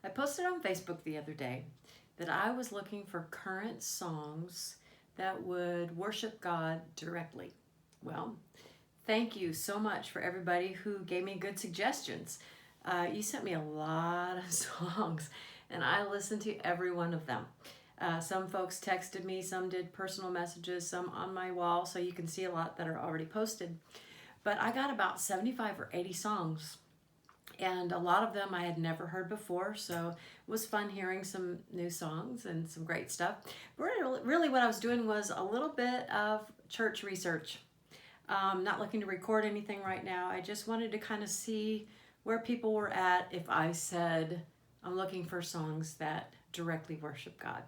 I posted on Facebook the other day that I was looking for current songs that would worship God directly. Well, thank you so much for everybody who gave me good suggestions. You sent me a lot of songs, and I listened to every one of them. Some folks texted me, some did personal messages, some on my wall, so you can see a lot that are already posted. But I got about 75 or 80 songs, and a lot of them I had never heard before, so it was fun hearing some new songs and some great stuff. Really what I was doing was a little bit of church research. Not looking to record anything right now. I just wanted to kind of see where people were at if I said I'm looking for songs that directly worship God.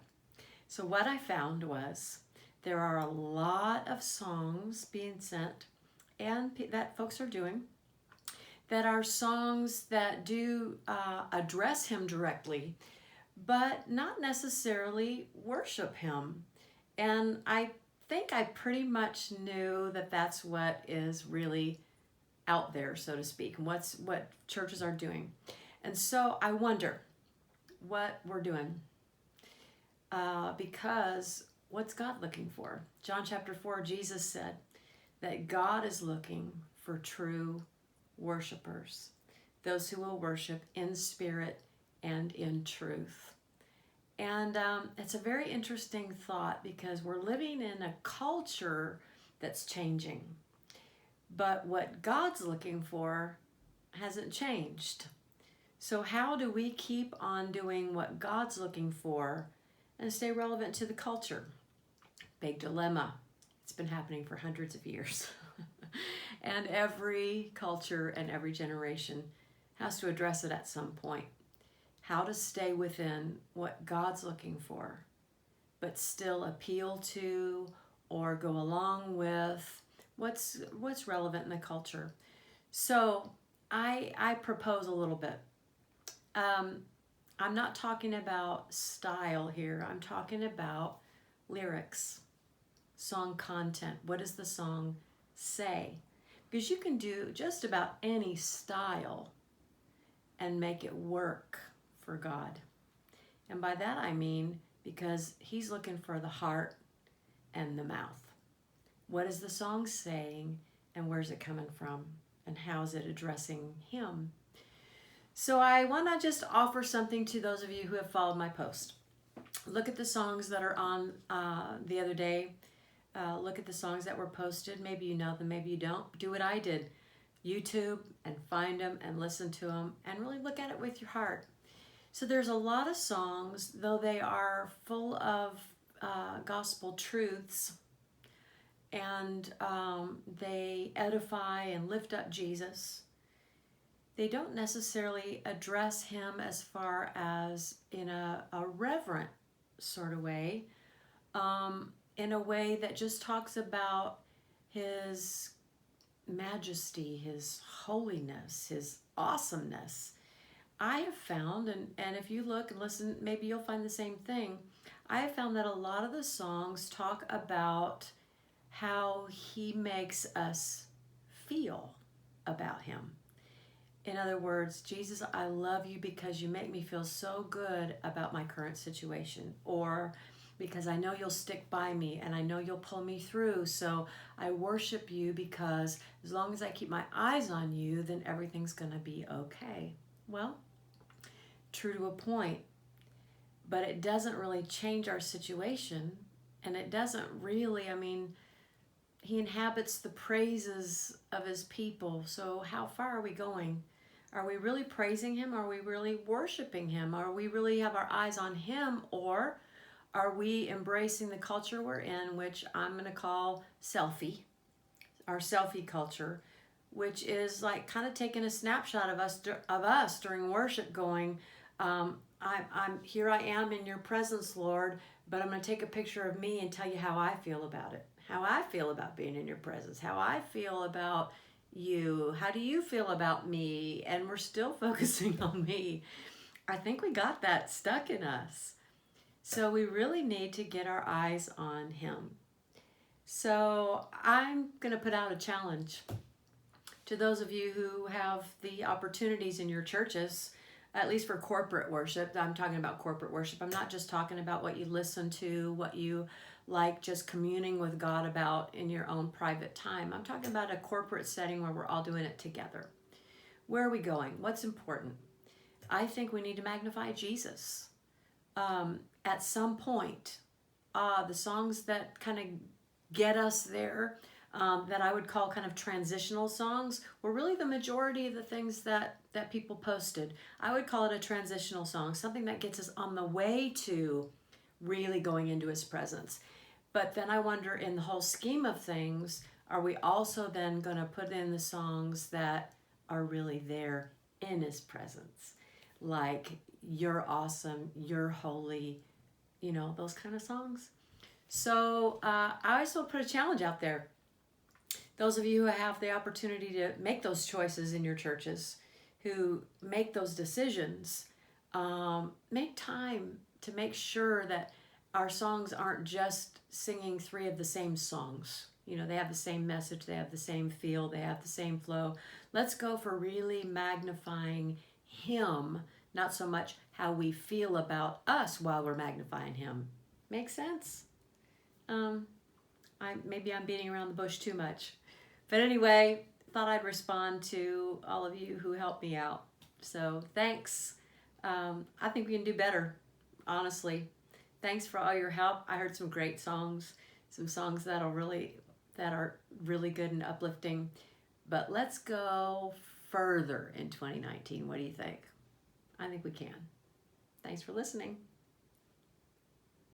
So what I found was there are a lot of songs being sent and that folks are doing that are songs that do address Him directly, but not necessarily worship Him. And I think I pretty much knew that that's what is really out there, so to speak, and what churches are doing. And so I wonder what we're doing, because what's God looking for? John chapter 4, Jesus said that God is looking for true worshipers, those who will worship in spirit and in truth. And it's a very interesting thought because we're living in a culture that's changing. But what God's looking for hasn't changed. So how do we keep on doing what God's looking for and stay relevant to the culture? Big dilemma. It's been happening for hundreds of years. And every culture and every generation has to address it at some point. How to stay within what God's looking for, but still appeal to or go along with what's relevant in the culture. So I propose a little bit. I'm not talking about style here. I'm talking about lyrics, song content. What does the song say? Because you can do just about any style and make it work for God. And by that I mean because He's looking for the heart and the mouth. What is the song saying, and where's it coming from, and how is it addressing Him? So I want to just offer something to those of you who have followed my post. Look at the songs that are on the other day. Look at the songs that were posted. Maybe you know them, maybe you don't. Do what I did. YouTube and find them and listen to them and really look at it with your heart. So there's a lot of songs, though they are full of gospel truths, and they edify and lift up Jesus. They don't necessarily address Him as far as in a reverent sort of way, in a way that just talks about His majesty, His holiness, His awesomeness. I have found, and if you look and listen, maybe you'll find the same thing. I have found that a lot of the songs talk about how He makes us feel about Him. In other words, Jesus, I love you because you make me feel so good about my current situation, or because I know you'll stick by me and I know you'll pull me through. So I worship you because as long as I keep my eyes on you, then everything's going to be okay. Well, true to a point, but it doesn't really change our situation, and it doesn't really, He inhabits the praises of His people. So how far are we going? Are we really praising Him? Are we really worshiping Him? Are we really have our eyes on Him? Or are we embracing the culture we're in, which I'm going to call selfie, our selfie culture, which is like kind of taking a snapshot of us during worship, going, I'm here, I am in your presence, Lord, but I'm going to take a picture of me and tell you how I feel about it, how I feel about being in your presence, how I feel about you, how do you feel about me? And we're still focusing on me. I think we got that stuck in us. So we really need to get our eyes on Him. So I'm going to put out a challenge to those of you who have the opportunities in your churches at least for corporate worship. I'm talking about corporate worship. I'm not just talking about what you listen to, what you like just communing with God about in your own private time. I'm talking about a corporate setting where we're all doing it together. Where are we going? What's important? I think we need to magnify Jesus. At some point, the songs that kind of get us there, that I would call kind of transitional songs, were really the majority of the things that people posted. I would call it a transitional song, something that gets us on the way to really going into his presence. But then I wonder, in the whole scheme of things, are we also then going to put in the songs that are really there in his presence? Like, you're awesome, you're holy, those kind of songs. So I also put a challenge out there. Those of you who have the opportunity to make those choices in your churches, who make those decisions, make time to make sure that our songs aren't just singing three of the same songs. They have the same message, they have the same feel, they have the same flow. Let's go for really magnifying him, not so much how we feel about us while we're magnifying him. Make sense? Maybe I'm beating around the bush too much. But anyway, thought I'd respond to all of you who helped me out. So thanks. I think we can do better, honestly. Thanks for all your help. I heard some great songs, some songs that are really good and uplifting. But let's go further in 2019. What do you think? I think we can. Thanks for listening.